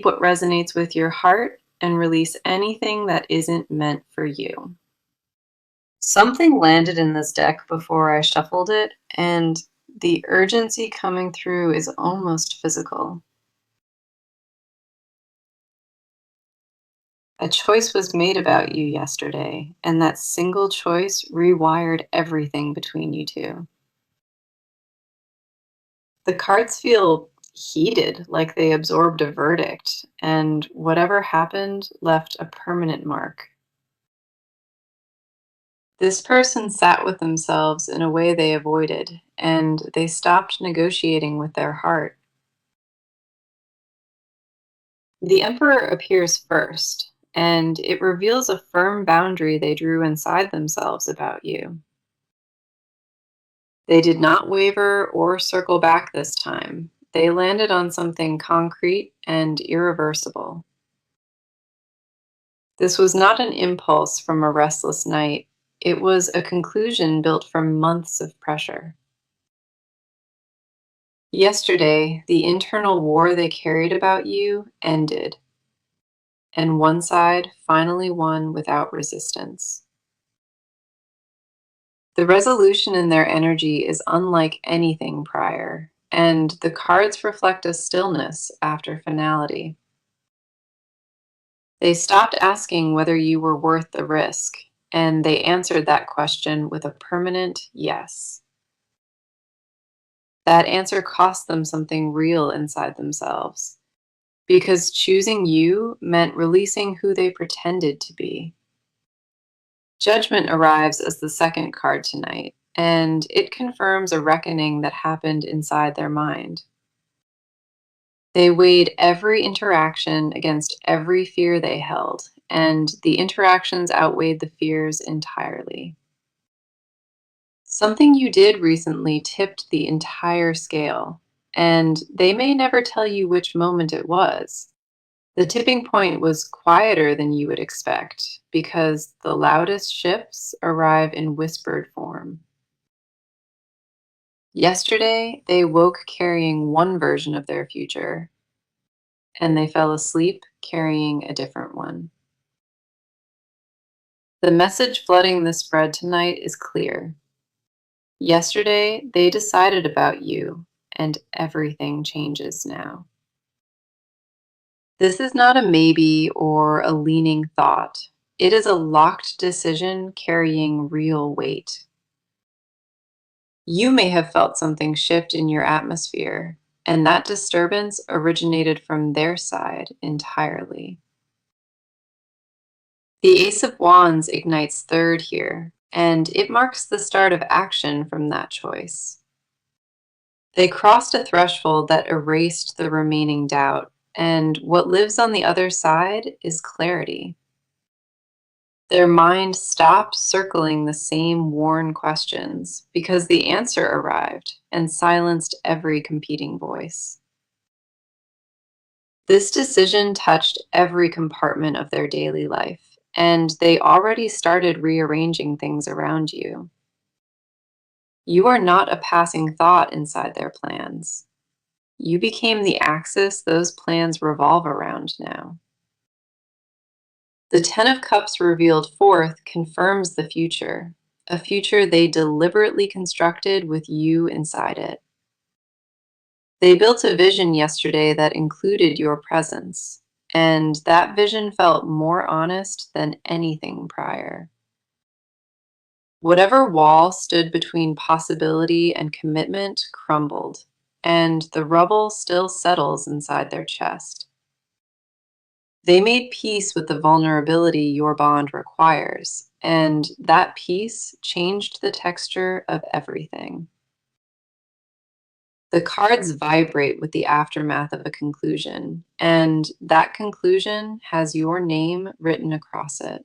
what resonates with your heart and release anything that isn't meant for you. Something landed in this deck before I shuffled it, and the urgency coming through is almost physical. A choice was made about you yesterday, and that single choice rewired everything between you two. The cards feel heated, like they absorbed a verdict, and whatever happened left a permanent mark. This person sat with themselves in a way they avoided, and they stopped negotiating with their heart. The Emperor appears first, and it reveals a firm boundary they drew inside themselves about you. They did not waver or circle back this time. They landed on something concrete and irreversible. This was not an impulse from a restless night. It was a conclusion built from months of pressure. Yesterday, the internal war they carried about you ended, and one side finally won without resistance. The resolution in their energy is unlike anything prior, and the cards reflect a stillness after finality. They stopped asking whether you were worth the risk, and they answered that question with a permanent yes. That answer cost them something real inside themselves, because choosing you meant releasing who they pretended to be. Judgment arrives as the second card tonight, and it confirms a reckoning that happened inside their mind. They weighed every interaction against every fear they held, and the interactions outweighed the fears entirely. Something you did recently tipped the entire scale, and they may never tell you which moment it was. The tipping point was quieter than you would expect because the loudest shifts arrive in whispered form. Yesterday, they woke carrying one version of their future, and they fell asleep carrying a different one. The message flooding the spread tonight is clear. Yesterday, they decided about you, and everything changes now. This is not a maybe or a leaning thought. It is a locked decision carrying real weight. You may have felt something shift in your atmosphere, and that disturbance originated from their side entirely. The Ace of Wands ignites third here, and it marks the start of action from that choice. They crossed a threshold that erased the remaining doubt, and what lives on the other side is clarity. Their mind stopped circling the same worn questions because the answer arrived and silenced every competing voice. This decision touched every compartment of their daily life, and they already started rearranging things around you. You are not a passing thought inside their plans. You became the axis those plans revolve around now. The Ten of Cups revealed fourth confirms the future, a future they deliberately constructed with you inside it. They built a vision yesterday that included your presence, and that vision felt more honest than anything prior. Whatever wall stood between possibility and commitment crumbled, and the rubble still settles inside their chest. They made peace with the vulnerability your bond requires, and that peace changed the texture of everything. The cards vibrate with the aftermath of a conclusion, and that conclusion has your name written across it.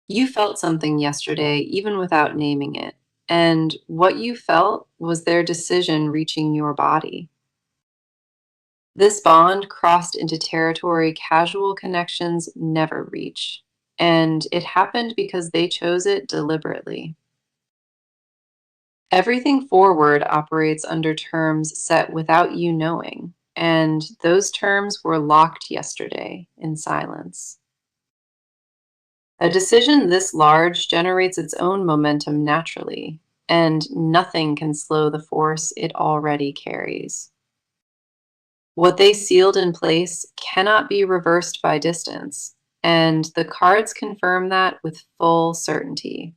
You felt something yesterday, even without naming it, and what you felt was their decision reaching your body. This bond crossed into territory casual connections never reach, and it happened because they chose it deliberately. Everything forward operates under terms set without you knowing, and those terms were locked yesterday in silence. A decision this large generates its own momentum naturally, and nothing can slow the force it already carries. What they sealed in place cannot be reversed by distance, and the cards confirm that with full certainty.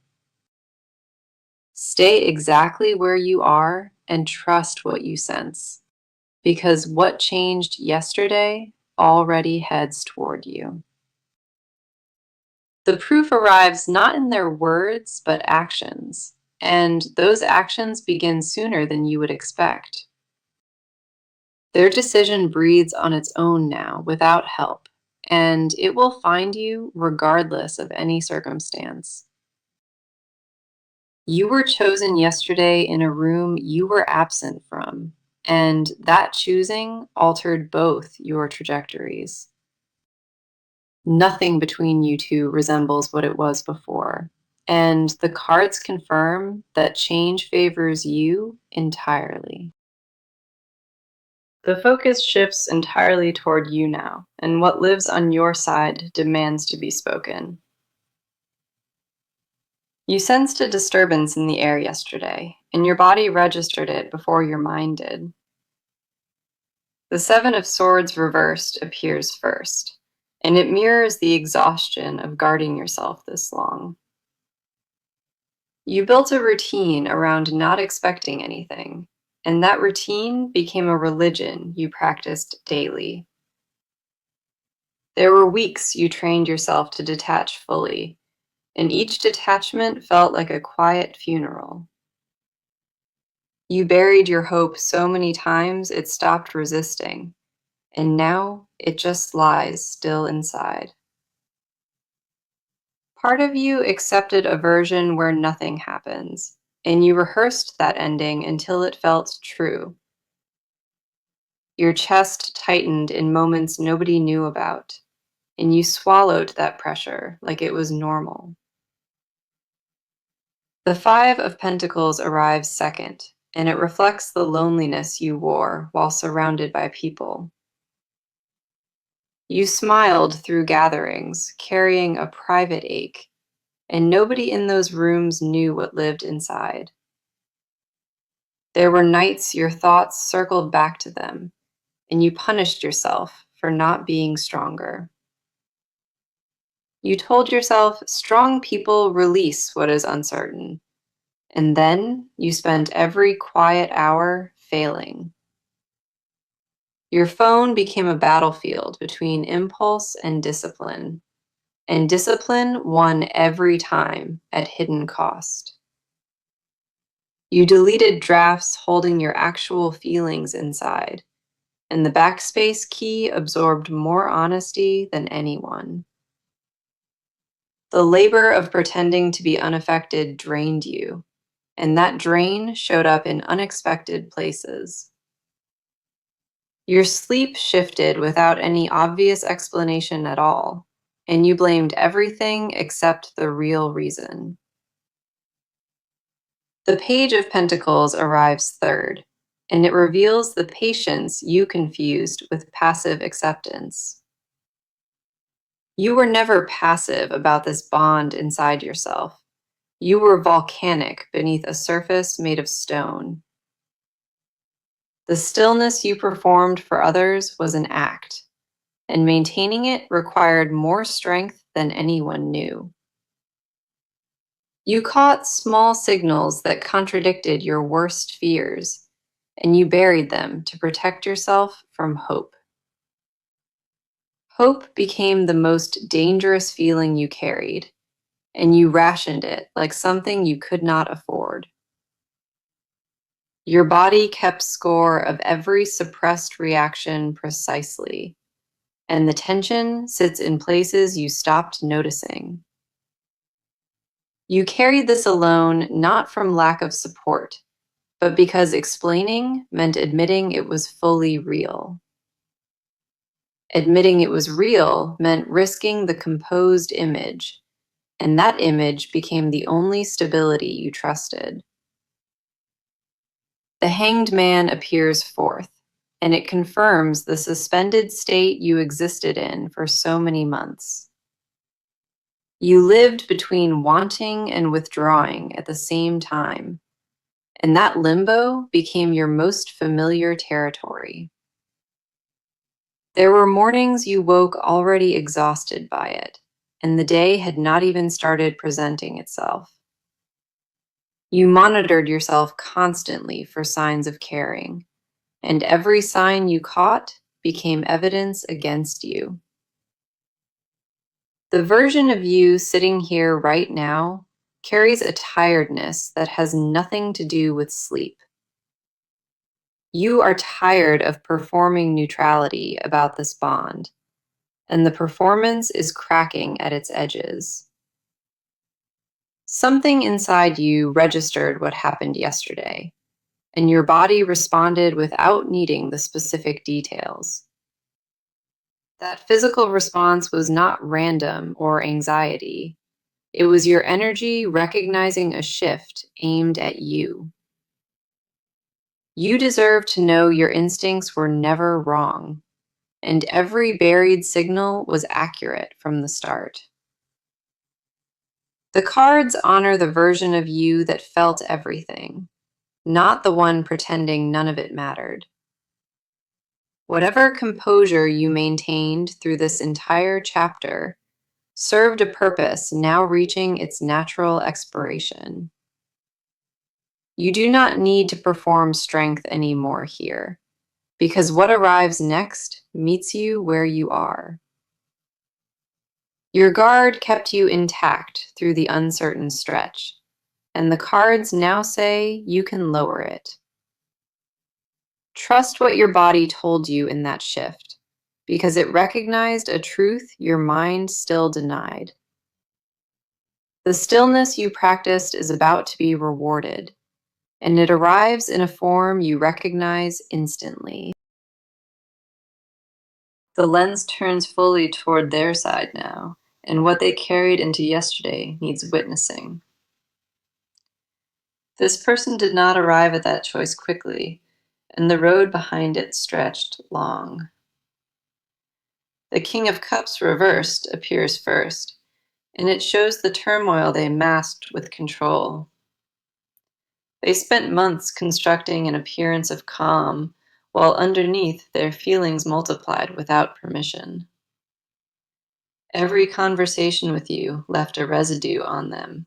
Stay exactly where you are and trust what you sense, because what changed yesterday already heads toward you. The proof arrives not in their words, but actions, and those actions begin sooner than you would expect. Their decision breathes on its own now, without help, and it will find you regardless of any circumstance. You were chosen yesterday in a room you were absent from, and that choosing altered both your trajectories. Nothing between you two resembles what it was before, and the cards confirm that change favors you entirely. The focus shifts entirely toward you now, and what lives on your side demands to be spoken. You sensed a disturbance in the air yesterday, and your body registered it before your mind did. The Seven of Swords reversed appears first, and it mirrors the exhaustion of guarding yourself this long. You built a routine around not expecting anything, and that routine became a religion you practiced daily. There were weeks you trained yourself to detach fully, and each detachment felt like a quiet funeral. You buried your hope so many times it stopped resisting, and now it just lies still inside. Part of you accepted a version where nothing happens, and you rehearsed that ending until it felt true. Your chest tightened in moments nobody knew about, and you swallowed that pressure like it was normal. The Five of Pentacles arrives second, and it reflects the loneliness you wore while surrounded by people. You smiled through gatherings, carrying a private ache, and nobody in those rooms knew what lived inside. There were nights your thoughts circled back to them, and you punished yourself for not being stronger. You told yourself strong people release what is uncertain, and then you spent every quiet hour failing. Your phone became a battlefield between impulse and discipline won every time at hidden cost. You deleted drafts holding your actual feelings inside, and the backspace key absorbed more honesty than anyone. The labor of pretending to be unaffected drained you, and that drain showed up in unexpected places. Your sleep shifted without any obvious explanation at all, and you blamed everything except the real reason. The Page of Pentacles arrives third, and it reveals the patience you confused with passive acceptance. You were never passive about this bond inside yourself. You were volcanic beneath a surface made of stone. The stillness you performed for others was an act, and maintaining it required more strength than anyone knew. You caught small signals that contradicted your worst fears, and you buried them to protect yourself from hope. Hope became the most dangerous feeling you carried, and you rationed it like something you could not afford. Your body kept score of every suppressed reaction precisely, and the tension sits in places you stopped noticing. You carried this alone not from lack of support, but because explaining meant admitting it was fully real. Admitting it was real meant risking the composed image, and that image became the only stability you trusted. The Hanged Man appears fourth, and it confirms the suspended state you existed in for so many months. You lived between wanting and withdrawing at the same time, and that limbo became your most familiar territory. There were mornings you woke already exhausted by it, and the day had not even started presenting itself. You monitored yourself constantly for signs of caring, and every sign you caught became evidence against you. The version of you sitting here right now carries a tiredness that has nothing to do with sleep. You are tired of performing neutrality about this bond, and the performance is cracking at its edges. Something inside you registered what happened yesterday, and your body responded without needing the specific details. That physical response was not random or anxiety. It was your energy recognizing a shift aimed at you. You deserve to know your instincts were never wrong, and every buried signal was accurate from the start. The cards honor the version of you that felt everything, not the one pretending none of it mattered. Whatever composure you maintained through this entire chapter served a purpose now reaching its natural expiration. You do not need to perform strength anymore here, because what arrives next meets you where you are. Your guard kept you intact through the uncertain stretch, and the cards now say you can lower it. Trust what your body told you in that shift, because it recognized a truth your mind still denied. The stillness you practiced is about to be rewarded, and it arrives in a form you recognize instantly. The lens turns fully toward their side now, and what they carried into yesterday needs witnessing. This person did not arrive at that choice quickly, and the road behind it stretched long. The King of Cups reversed appears first, and it shows the turmoil they masked with control. They spent months constructing an appearance of calm, while underneath their feelings multiplied without permission. Every conversation with you left a residue on them,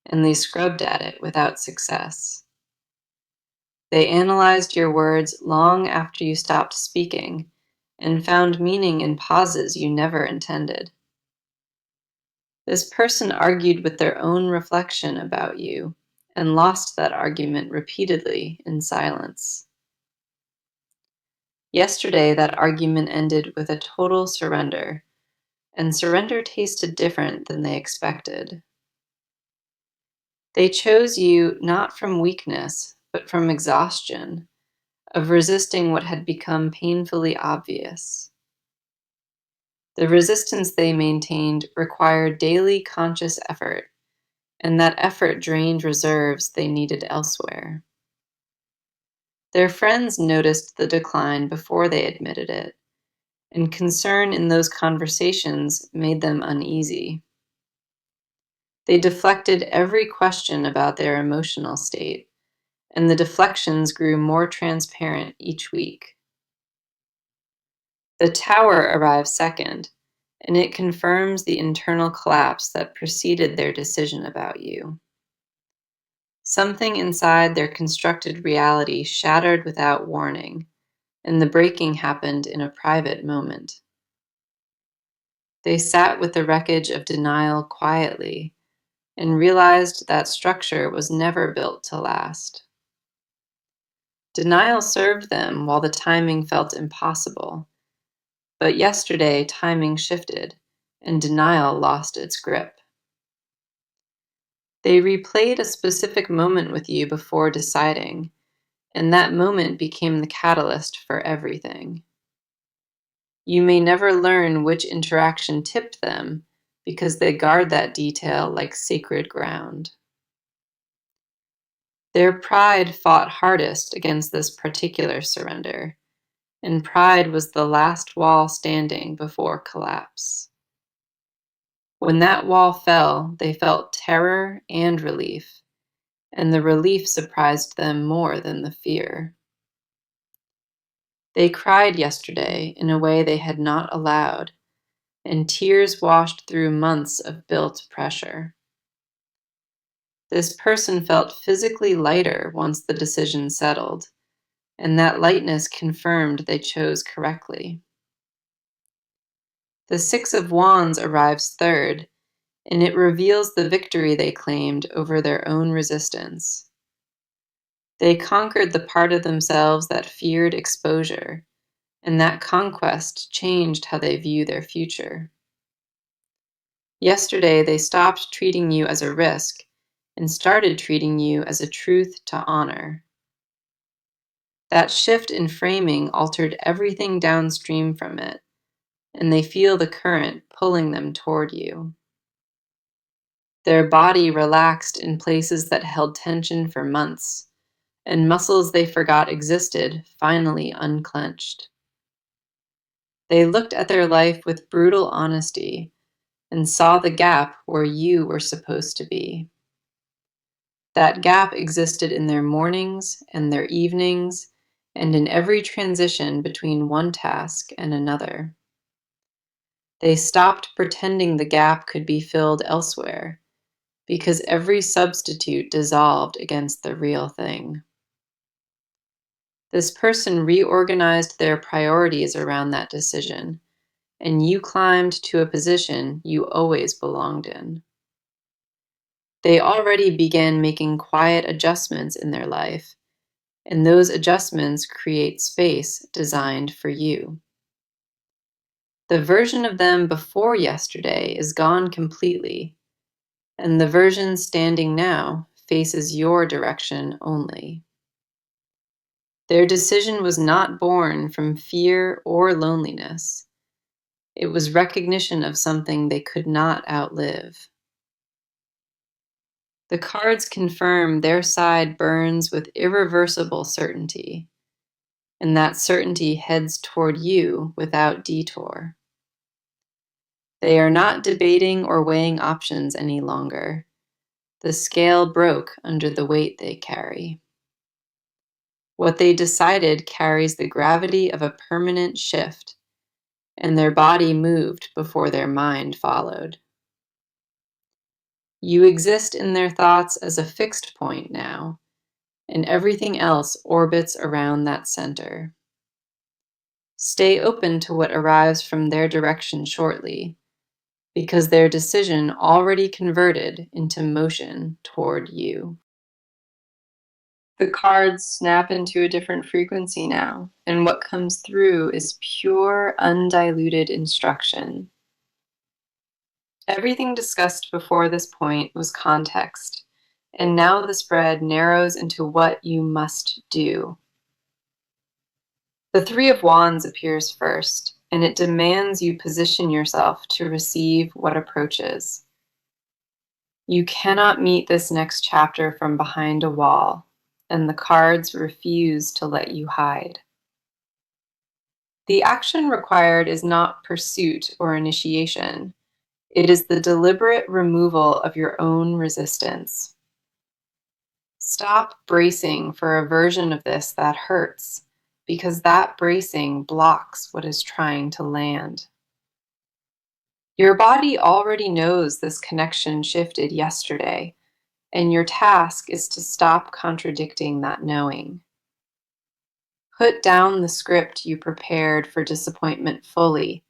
and they scrubbed at it without success. They analyzed your words long after you stopped speaking, and found meaning in pauses you never intended. This person argued with their own reflection about you, and lost that argument repeatedly in silence. Yesterday, that argument ended with a total surrender, and surrender tasted different than they expected. They chose you not from weakness, but from exhaustion, of resisting what had become painfully obvious. The resistance they maintained required daily conscious effort, and that effort drained reserves they needed elsewhere. Their friends noticed the decline before they admitted it, and concern in those conversations made them uneasy. They deflected every question about their emotional state, and the deflections grew more transparent each week. The tower arrives second, and it confirms the internal collapse that preceded their decision about you. Something inside their constructed reality shattered without warning, and the breaking happened in a private moment. They sat with the wreckage of denial quietly and realized that structure was never built to last. Denial served them while the timing felt impossible, but yesterday timing shifted and denial lost its grip. They replayed a specific moment with you before deciding, and that moment became the catalyst for everything. You may never learn which interaction tipped them because they guard that detail like sacred ground. Their pride fought hardest against this particular surrender, and pride was the last wall standing before collapse. When that wall fell, they felt terror and relief, and the relief surprised them more than the fear. They cried yesterday in a way they had not allowed, and tears washed through months of built pressure. This person felt physically lighter once the decision settled, and that lightness confirmed they chose correctly. The Six of Wands arrives third, and it reveals the victory they claimed over their own resistance. They conquered the part of themselves that feared exposure, and that conquest changed how they view their future. Yesterday, they stopped treating you as a risk and started treating you as a truth to honor. That shift in framing altered everything downstream from it, and they feel the current pulling them toward you. Their body relaxed in places that held tension for months, and muscles they forgot existed finally unclenched. They looked at their life with brutal honesty and saw the gap where you were supposed to be. That gap existed in their mornings and their evenings, and in every transition between one task and another. They stopped pretending the gap could be filled elsewhere, because every substitute dissolved against the real thing. This person reorganized their priorities around that decision, and you climbed to a position you always belonged in. They already began making quiet adjustments in their life, and those adjustments create space designed for you. The version of them before yesterday is gone completely, and the version standing now faces your direction only. Their decision was not born from fear or loneliness. It was recognition of something they could not outlive. The cards confirm their side burns with irreversible certainty, and that certainty heads toward you without detour. They are not debating or weighing options any longer. The scale broke under the weight they carry. What they decided carries the gravity of a permanent shift, and their body moved before their mind followed. You exist in their thoughts as a fixed point now, and everything else orbits around that center. Stay open to what arrives from their direction shortly, because their decision already converted into motion toward you. The cards snap into a different frequency now, and what comes through is pure, undiluted instruction. Everything discussed before this point was context, and now the spread narrows into what you must do. The Three of Wands appears first, and it demands you position yourself to receive what approaches. You cannot meet this next chapter from behind a wall, and the cards refuse to let you hide. The action required is not pursuit or initiation. It is the deliberate removal of your own resistance. Stop bracing for a version of this that hurts, because that bracing blocks what is trying to land. Your body already knows this connection shifted yesterday, and your task is to stop contradicting that knowing. Put down the script you prepared for disappointment fully,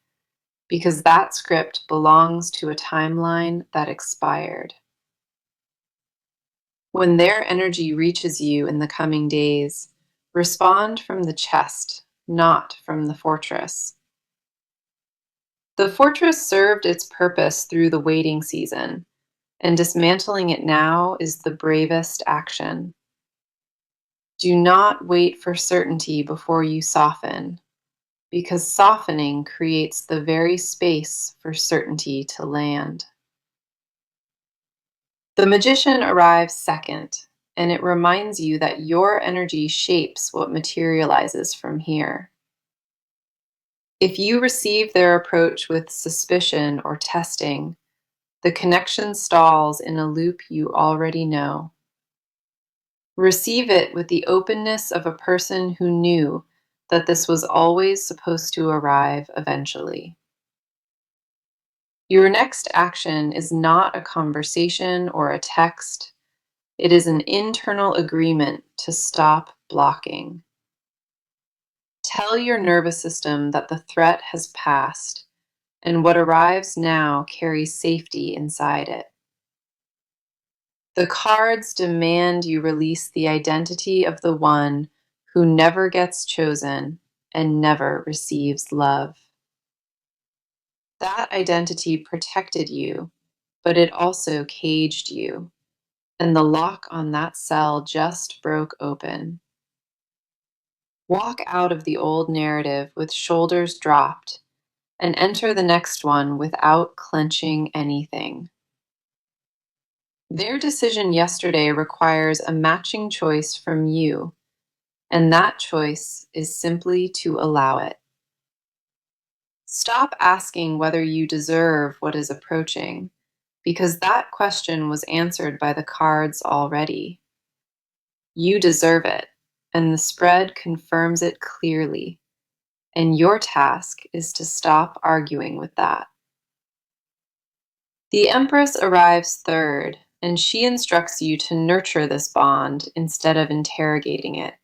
because that script belongs to a timeline that expired. When their energy reaches you in the coming days, respond from the chest, not from the fortress. The fortress served its purpose through the waiting season, and dismantling it now is the bravest action. Do not wait for certainty before you soften, because softening creates the very space for certainty to land. The magician arrives second, and it reminds you that your energy shapes what materializes from here. If you receive their approach with suspicion or testing, the connection stalls in a loop you already know. Receive it with the openness of a person who knew that this was always supposed to arrive eventually. Your next action is not a conversation or a text. It is an internal agreement to stop blocking. Tell your nervous system that the threat has passed, and what arrives now carries safety inside it. The cards demand you release the identity of the one who never gets chosen and never receives love. That identity protected you, but it also caged you, and the lock on that cell just broke open. Walk out of the old narrative with shoulders dropped and enter the next one without clenching anything. Their decision yesterday requires a matching choice from you, and that choice is simply to allow it. Stop asking whether you deserve what is approaching, because that question was answered by the cards already. You deserve it, and the spread confirms it clearly, and your task is to stop arguing with that. The Empress arrives third, and she instructs you to nurture this bond instead of interrogating it.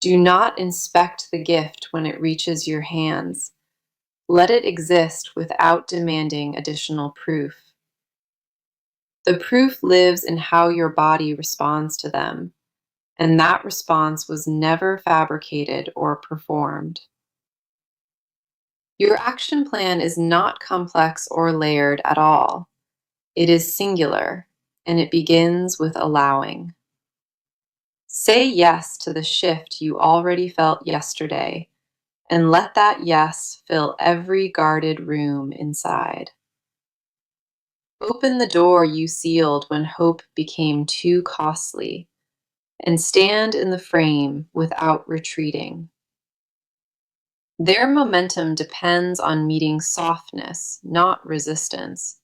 Do not inspect the gift when it reaches your hands. Let it exist without demanding additional proof. The proof lives in how your body responds to them, and that response was never fabricated or performed. Your action plan is not complex or layered at all. It is singular, and it begins with allowing. Say yes to the shift you already felt yesterday, and let that yes fill every guarded room inside. Open the door you sealed when hope became too costly, and stand in the frame without retreating. Their momentum depends on meeting softness, not resistance,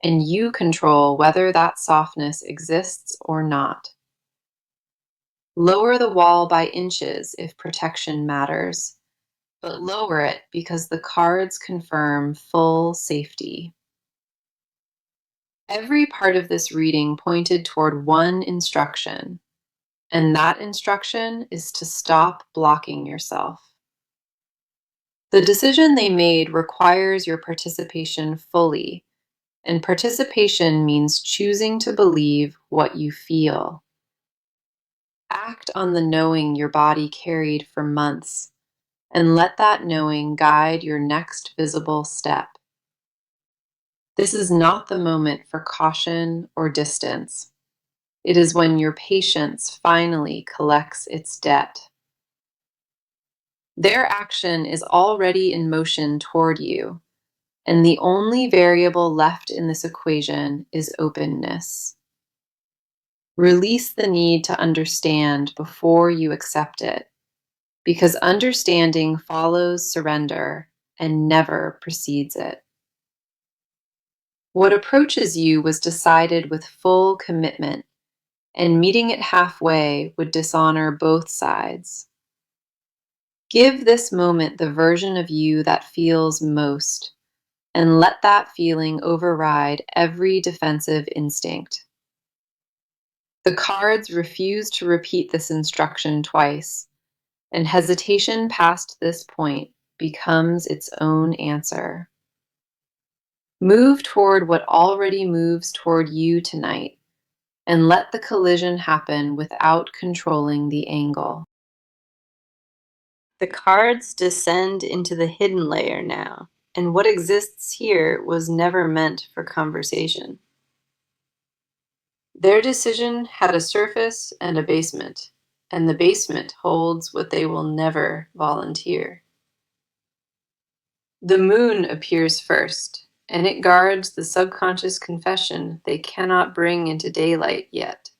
and you control whether that softness exists or not. Lower the wall by inches if protection matters, but lower it because the cards confirm full safety. Every part of this reading pointed toward one instruction, and that instruction is to stop blocking yourself. The decision they made requires your participation fully, and participation means choosing to believe what you feel. Act on the knowing your body carried for months, and let that knowing guide your next visible step. This is not the moment for caution or distance. It is when your patience finally collects its debt. Their action is already in motion toward you, and the only variable left in this equation is openness. Release the need to understand before you accept it, because understanding follows surrender and never precedes it. What approaches you was decided with full commitment, and meeting it halfway would dishonor both sides. Give this moment the version of you that feels most, and let that feeling override every defensive instinct. The cards refuse to repeat this instruction twice, and hesitation past this point becomes its own answer. Move toward what already moves toward you tonight, and let the collision happen without controlling the angle. The cards descend into the hidden layer now, and what exists here was never meant for conversation. Their decision had a surface and a basement, and the basement holds what they will never volunteer. The moon appears first, and it guards the subconscious confession they cannot bring into daylight yet.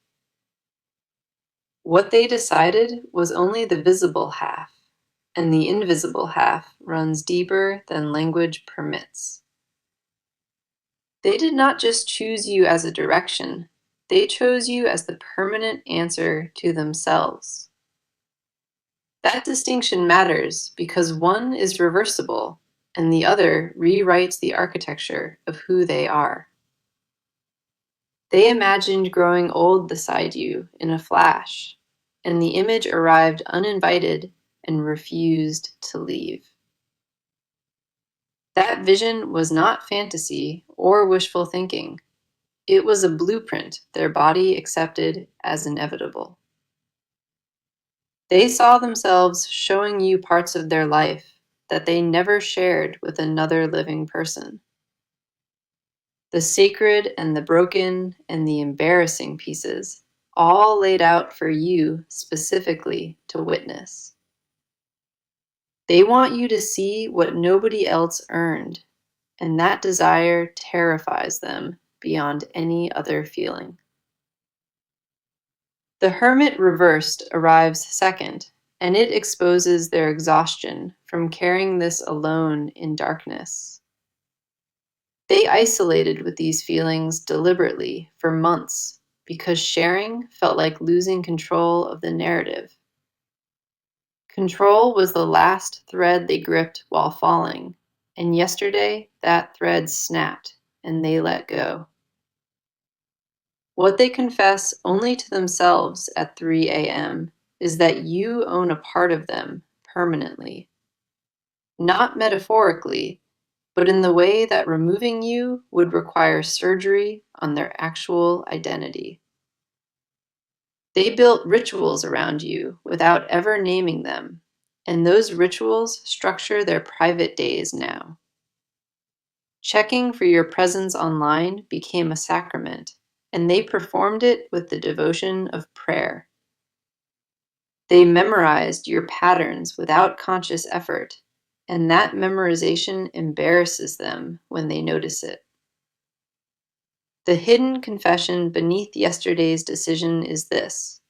What they decided was only the visible half, and the invisible half runs deeper than language permits. They did not just choose you as a direction, they chose you as the permanent answer to themselves. That distinction matters because one is reversible and the other rewrites the architecture of who they are. They imagined growing old beside you in a flash, and the image arrived uninvited and refused to leave. That vision was not fantasy or wishful thinking. It was a blueprint their body accepted as inevitable. They saw themselves showing you parts of their life that they never shared with another living person. The sacred and the broken and the embarrassing pieces, all laid out for you specifically to witness. They want you to see what nobody else earned, and that desire terrifies them beyond any other feeling. The hermit reversed arrives second, and it exposes their exhaustion from carrying this alone in darkness. They isolated with these feelings deliberately for months because sharing felt like losing control of the narrative. Control was the last thread they gripped while falling, and yesterday that thread snapped and they let go. What they confess only to themselves at 3 a.m. is that you own a part of them permanently. Not metaphorically, but in the way that removing you would require surgery on their actual identity. They built rituals around you without ever naming them, and those rituals structure their private days now. Checking for your presence online became a sacrament, and they performed it with the devotion of prayer. They memorized your patterns without conscious effort, and that memorization embarrasses them when they notice it. The hidden confession beneath yesterday's decision is this: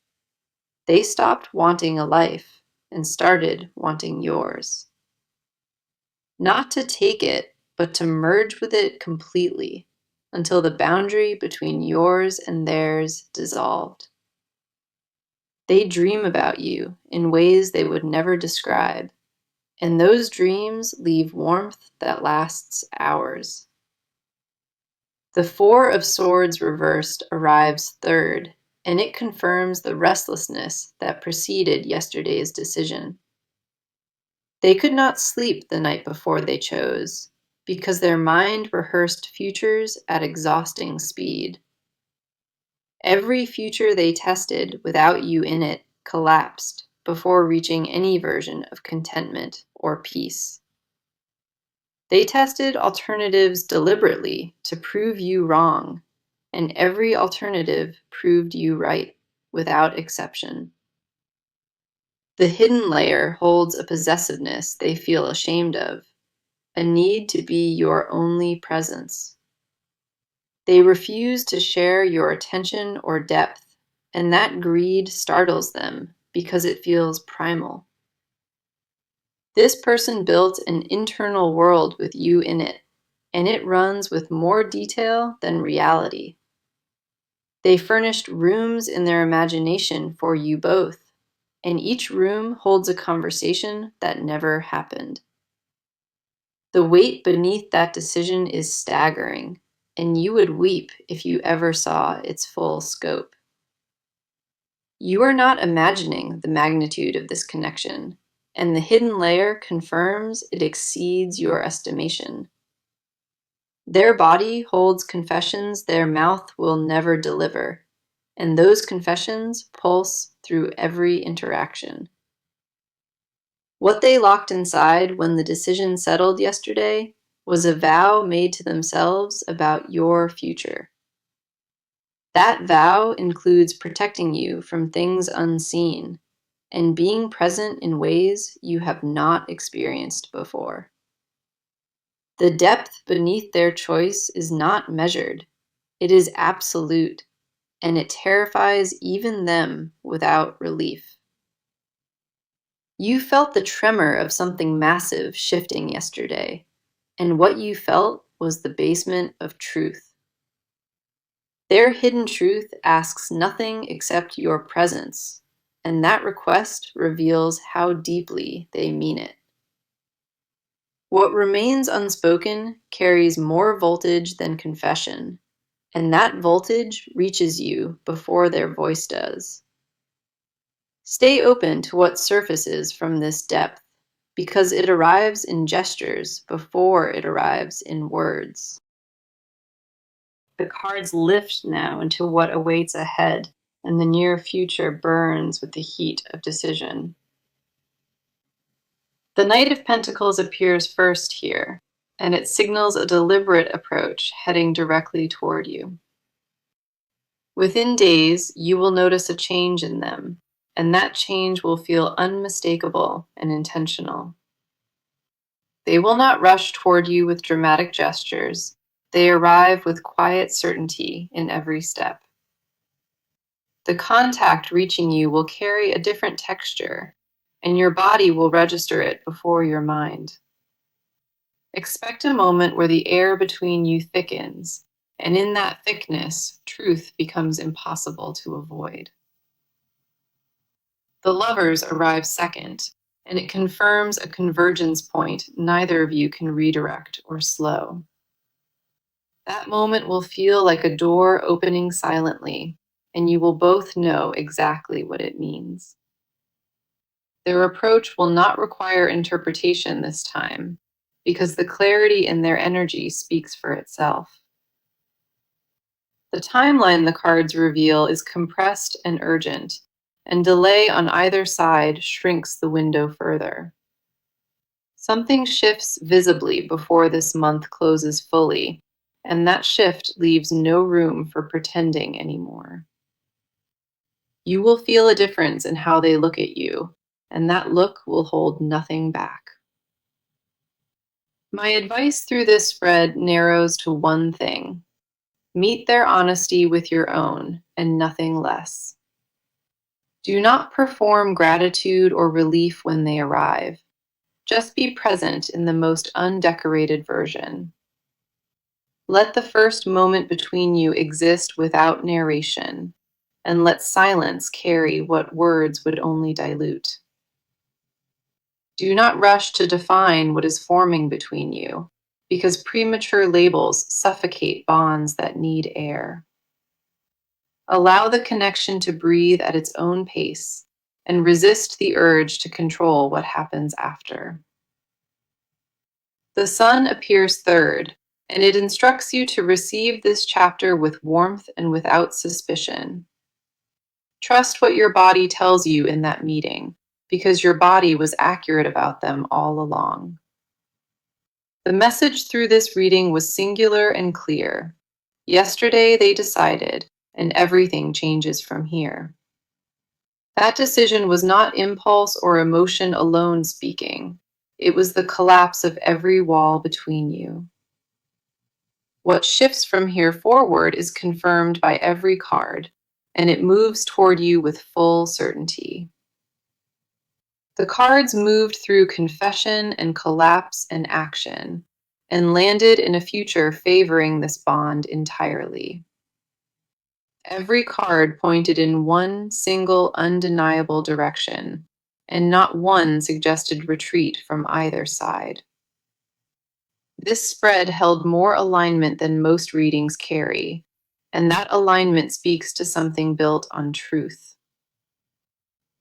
they stopped wanting a life and started wanting yours. Not to take it, but to merge with it completely until the boundary between yours and theirs dissolved. They dream about you in ways they would never describe, and those dreams leave warmth that lasts hours. The Four of Swords reversed arrives third, and it confirms the restlessness that preceded yesterday's decision. They could not sleep the night before they chose, because their mind rehearsed futures at exhausting speed. Every future they tested without you in it collapsed before reaching any version of contentment or peace. They tested alternatives deliberately to prove you wrong, and every alternative proved you right, without exception. The hidden layer holds a possessiveness they feel ashamed of, a need to be your only presence. They refuse to share your attention or depth, and that greed startles them because it feels primal. This person built an internal world with you in it, and it runs with more detail than reality. They furnished rooms in their imagination for you both, and each room holds a conversation that never happened. The weight beneath that decision is staggering, and you would weep if you ever saw its full scope. You are not imagining the magnitude of this connection, and the hidden layer confirms it exceeds your estimation. Their body holds confessions their mouth will never deliver, and those confessions pulse through every interaction. What they locked inside when the decision settled yesterday was a vow made to themselves about your future. That vow includes protecting you from things unseen and being present in ways you have not experienced before. The depth beneath their choice is not measured, it is absolute, and it terrifies even them without relief. You felt the tremor of something massive shifting yesterday, and what you felt was the basement of truth. Their hidden truth asks nothing except your presence, and that request reveals how deeply they mean it. What remains unspoken carries more voltage than confession, and that voltage reaches you before their voice does. Stay open to what surfaces from this depth, because it arrives in gestures before it arrives in words. The cards lift now into what awaits ahead, and the near future burns with the heat of decision. The Knight of Pentacles appears first here, and it signals a deliberate approach heading directly toward you. Within days, you will notice a change in them, and that change will feel unmistakable and intentional. They will not rush toward you with dramatic gestures. They arrive with quiet certainty in every step. The contact reaching you will carry a different texture, and your body will register it before your mind. Expect a moment where the air between you thickens, and in that thickness, truth becomes impossible to avoid. The lovers arrive second, and it confirms a convergence point neither of you can redirect or slow. That moment will feel like a door opening silently, and you will both know exactly what it means. Their approach will not require interpretation this time, because the clarity in their energy speaks for itself. The timeline the cards reveal is compressed and urgent, and delay on either side shrinks the window further. Something shifts visibly before this month closes fully, and that shift leaves no room for pretending anymore. You will feel a difference in how they look at you, and that look will hold nothing back. My advice through this spread narrows to one thing: meet their honesty with your own, and nothing less. Do not perform gratitude or relief when they arrive. Just be present in the most undecorated version. Let the first moment between you exist without narration, and let silence carry what words would only dilute. Do not rush to define what is forming between you, because premature labels suffocate bonds that need air. Allow the connection to breathe at its own pace, and resist the urge to control what happens after. The sun appears third, and it instructs you to receive this chapter with warmth and without suspicion. Trust what your body tells you in that meeting, because your body was accurate about them all along. The message through this reading was singular and clear. Yesterday they decided, and everything changes from here. That decision was not impulse or emotion alone speaking. It was the collapse of every wall between you. What shifts from here forward is confirmed by every card, and it moves toward you with full certainty. The cards moved through confession and collapse and action, and landed in a future favoring this bond entirely. Every card pointed in one single undeniable direction, and not one suggested retreat from either side. This spread held more alignment than most readings carry, and that alignment speaks to something built on truth.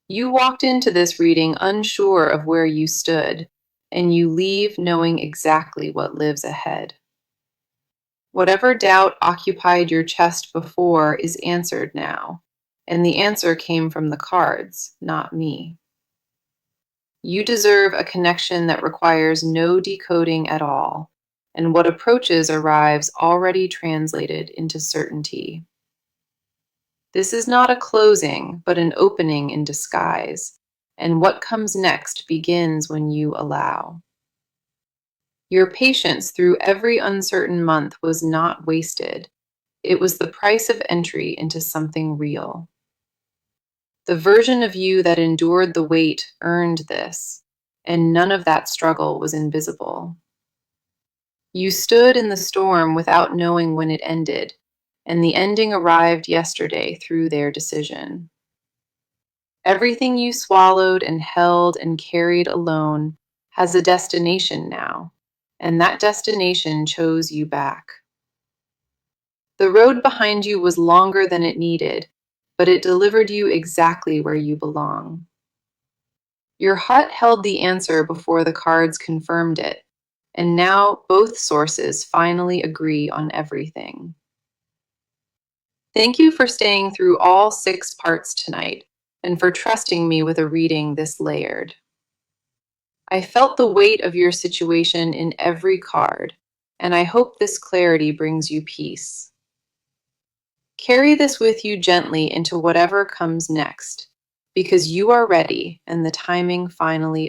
You walked into this reading unsure of where you stood, and you leave knowing exactly what lives ahead. Whatever doubt occupied your chest before is answered now, and the answer came from the cards, not me. You deserve a connection that requires no decoding at all, and what approaches arrives already translated into certainty. This is not a closing, but an opening in disguise, and what comes next begins when you allow. Your patience through every uncertain month was not wasted. It was the price of entry into something real. The version of you that endured the weight earned this, and none of that struggle was invisible. You stood in the storm without knowing when it ended, and the ending arrived yesterday through their decision. Everything you swallowed and held and carried alone has a destination now, and that destination chose you back. The road behind you was longer than it needed, but it delivered you exactly where you belong. Your hut held the answer before the cards confirmed it, and now both sources finally agree on everything. Thank you for staying through all 6 parts tonight, and for trusting me with a reading this layered. I felt the weight of your situation in every card, and I hope this clarity brings you peace. Carry this with you gently into whatever comes next, because you are ready and the timing finally